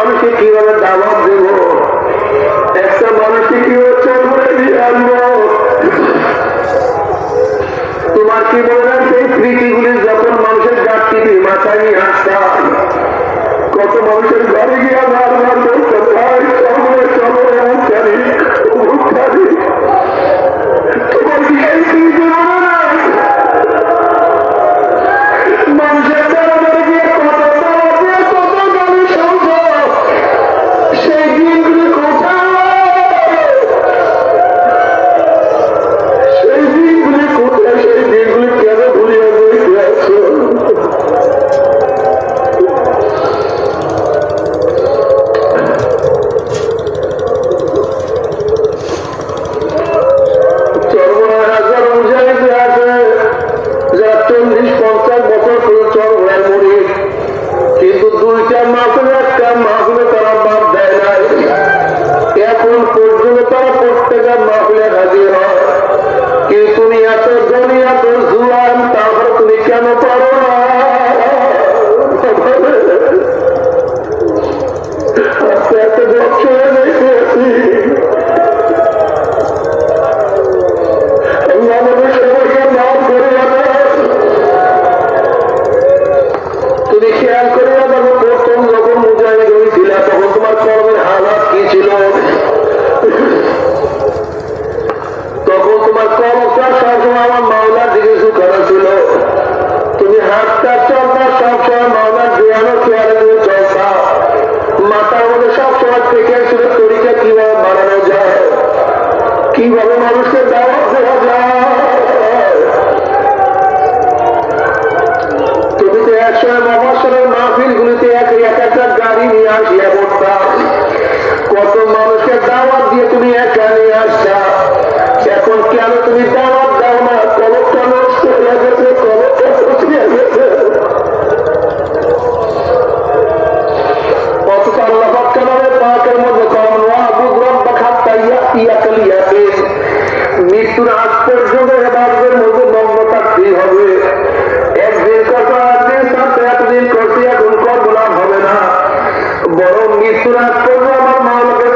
মানুষকে কিভাবে দাওয়াত দেব, একটা মানুষকে কিভাবে চলবে দিয়ে আনবো। তোমার কি মনে হয় সেই স্মৃতিগুলি যখন মানুষের গাছটি মাথায় নিয়ে আসতাম, কত মানুষের ঘরে গিয়া বারবার বলতে ভাই চলো চলো অমুক জানি অমুক জানি। তোমার কি এই স্মৃতি মনে নাই? মানুষের দ্বারা গিয়ে কত কত গালি শুনছ, সেই দিনগুলি কোথায়? সেই দিনগুলি কোথায়? সেই দিনগুলি কেন ভুলিয়ে বইতে আছো? কিন্তু 2টা মাসের একটা মাহফিলে তারা বাদ দেয় নাই। এখন পর্যন্ত তারা প্রত্যেকটা মাহফিলে হাজির হয়। কিন্তু তুমি এত ধনী এত জুয়ান, তারপর তুমি কেন পারো না? এত বছরে দেখেছি আমাদের সবাইকে মাফ করে তুমি খেয়াল করে দেখো, প্রথম যখন মুজাহিদ হয়েছিল তখন তোমার কর্মের হালাত কি ছিল? তখন তোমার কর্মটা সবসময় আমার মাওলার দিকে ঝুঁকানো ছিল। তুমি হাতটা চলতা সবসময় মাওলার দেয়ানো চেয়ারে তুমি চলতা। মাথার মধ্যে সবসময় থেকে ছিল তরিকা কিভাবে বানানো যায়, কিভাবে মানুষকে দাওয়াত দেওয়া যায়। তুমি তো একসময় মহাসরের মাহফিল গুলিতে এক একটা গাড়ি নিয়ে আসিয়া পড়তা, কত মানুষকে দাওয়াত দিয়ে তুমি একা নিয়ে আসতা। এখন কেন তুমি দাওয়াত দাও না? কলকটা নষ্ট হয়ে গেছে, কলকটা পচিয়ে গেছে। অথচ আল্লাহ কালামের পাকের মধ্যে মৃত্যুর আগ পর্যন্ত এবারের মধ্যে মগ্ন থাকতেই হবে। একদিন কথা একদিন সাথে একদিন করছি, এখন করবো না হবে না, বরং মৃত্যুর আগ পর্যন্ত আমার মাওলাকে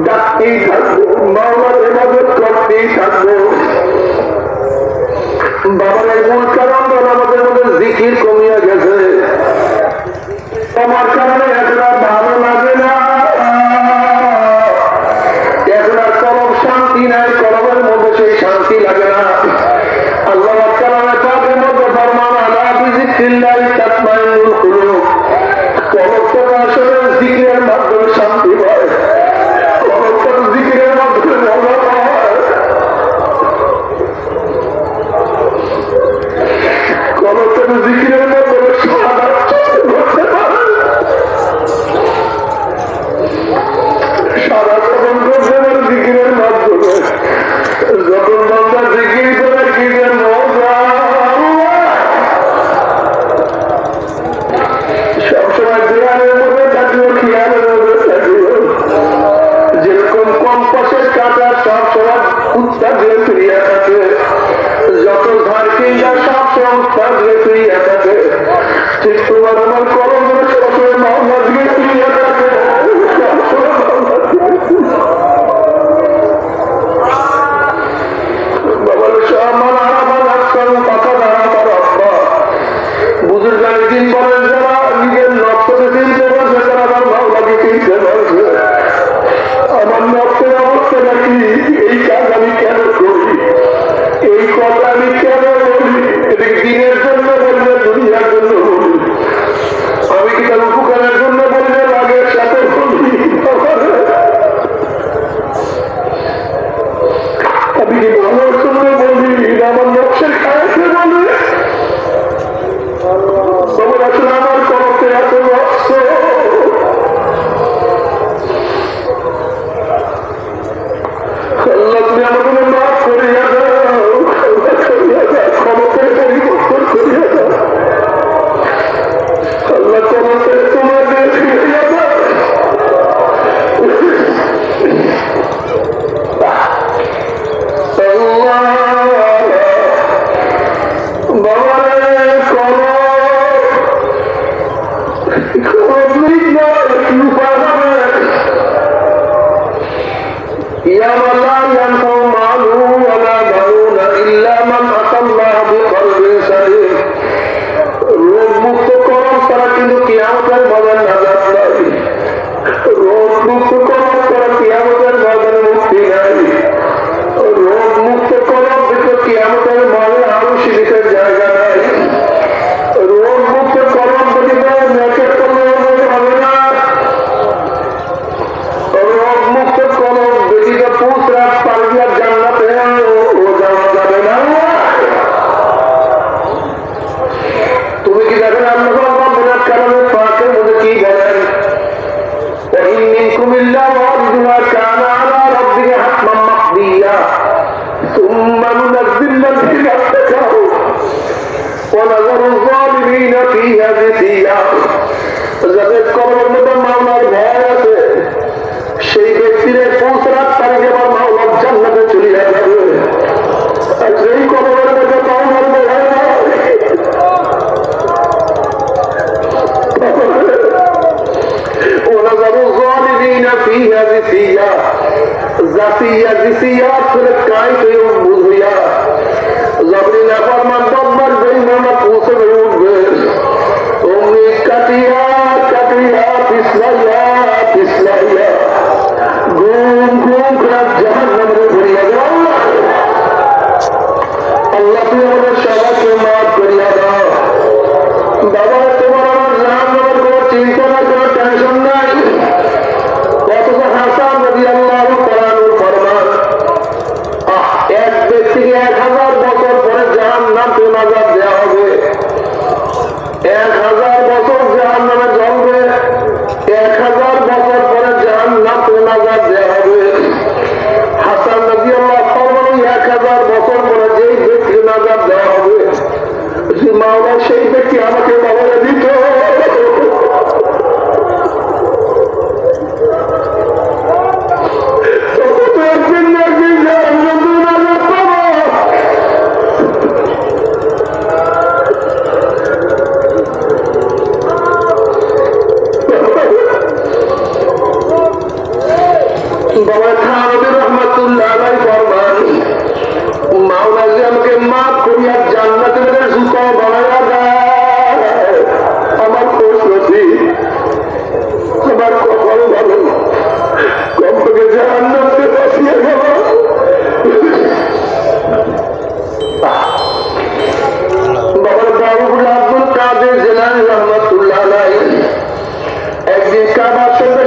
ডাকতেই থাকবো, মাওলার ইবাদত করতেই থাকবো। বাবার এই মূল কারণ আমাদের মধ্যে জিকির কমিয়ে গেছে। তোমার কারণে এখন আর ভালো লাগে না, এখন আর কলম শান্তি নাই, কলমের মধ্যে সেই শান্তি লাগে না। আল্লাহ কারণে তাদের মধ্যে ফরমান আলা বিযিকরিল্লাহি তাতমাইন্নুল কুলুব, কলমটা আসলে জিকিরের মাধ্যমে শান্তি পায়, কলমটা জিকিরের মাধ্যমে মজা পায়। কলমটা জিকিরের মাধ্যমে সারা করতে পারে, সারা যখন করতে পারে জিকিরের মাধ্যমে। যখন বান্দা জিকির করে কি যে মজা, সবসময় দেয়ালের মধ্যে থাকিও, খেয়ালের মধ্যে থাকিও। যেরকম কম্পাসের কাঁটা সবসময় উত্তর দিয়ে ফিরিয়ে থাকে, যত ধার কিংবা সবসময় উত্তর দিয়ে ফিরিয়ে থাকে, ঠিক তোমার আমার কলম সবসময় মামলা দিয়ে ফিরিয়ে থাকে। বুজুর্গানের দিন বলেন, যারা নিজের নকশাকে চিনতে পারছে তারা আমার মাওলাকে চিনতে পারছে। আমার নকশের অবস্থাটা কি? এই কাজ আমি কেন করি, এই কথা আমি কেন বলি? এটাকে দিনের জন্য বলবে, দুনিয়ার জন্য বলি? আমি কি তার উপকারের জন্য বলবে, রাগের সাথে বলি? আমি কি ভালোর জন্য বলি, আমার নকশের খায়াতে বলি? আমার কলকে এত রক্ত, কিয়ামতের নাজাত নাই, রোগ মুক্ত কলম ছাড়া কিয়ামতের ময়দানে মুক্তি নাই, রোগ মুক্ত কলম থেকে কিয়ামতের ময়দানে আরো সীমিতের জায়গা নাই, রোগ মুক্ত কলম থেকে নেকের কলম হবে না, রোগ মুক্ত কলম ব্যতীত পুষরা পারবিয়া জান্নাতে ও যাওয়া যাবে না। তুমি কি দেখেন আল্লাহ রব্বুল কালামে পাকের মধ্যে কি বলেন? وإن منكم إلا واردها كان على ربك حتما مقضيا ثم ننزل الذين اتقوا ونذر الظالمين فيها جثيا। যাদের কবরের মধ্যে মাওলার ভয় আছে সেই ব্যক্তির পুষরাত পারে যাবার মাওলার জান্নাতে চলে যাবে, আর যেই কবরের মধ্যে মাওলার ভয় নাই ونذر الظالمين فيها جثيا। জাসিয়া জিসিয়া করে কাইতে বুঝিয়া যখন নাফরমান দব্বার বেঈমান পুষে উঠবে, অমনি কাটিয়া কাটিয়া পিছলাইয়া পিছলাইয়া ঘুম ঘুম করে জাহান্নামে ঘুরিয়া যাও। আল্লাহ তুমি আমাদের সবাইকে মাফ করিয়া দাও। বাবা তোমার আমার জাহান্নামের কোনো চিন্তা না, কোনো টেনশন নাই। অথচ হাসান রাদিয়াল্লাহু তাআলা ফরমান, এক ব্যক্তিকে 1000 বছর পরে জাহান্নাম থেকে নাজাত দেওয়া হবে, 1000 বছর জাহান্নামে জ্বলবে, 1000 বছর পরে জাহান্নাম থেকে নাজাত দেওয়া হবে। হাসান রাদিয়াল্লাহু ফরমান, 1000 বছর পরে যেই ব্যক্তিকে নাজাত দেওয়া হবে মাওলা সেই ব্যক্তি আমাকে বাবারে দিত। বাবা থানবী রহমাতুল্লাহ আলাইহি ফরমান, মাওলা যে আমাকে মাফ করিয়া জান্নাতের জুতা বানায়া দেয়, আমার খোঁজ নসিব, আমার কপাল ভালো, কমপক্ষে জান্নাতে বসিয়ে গেল। বাবার বাবুল আব্দুল কাদের জিলানী রহমাতুল্লাহ আলাইহি একদিন কাবার সাথে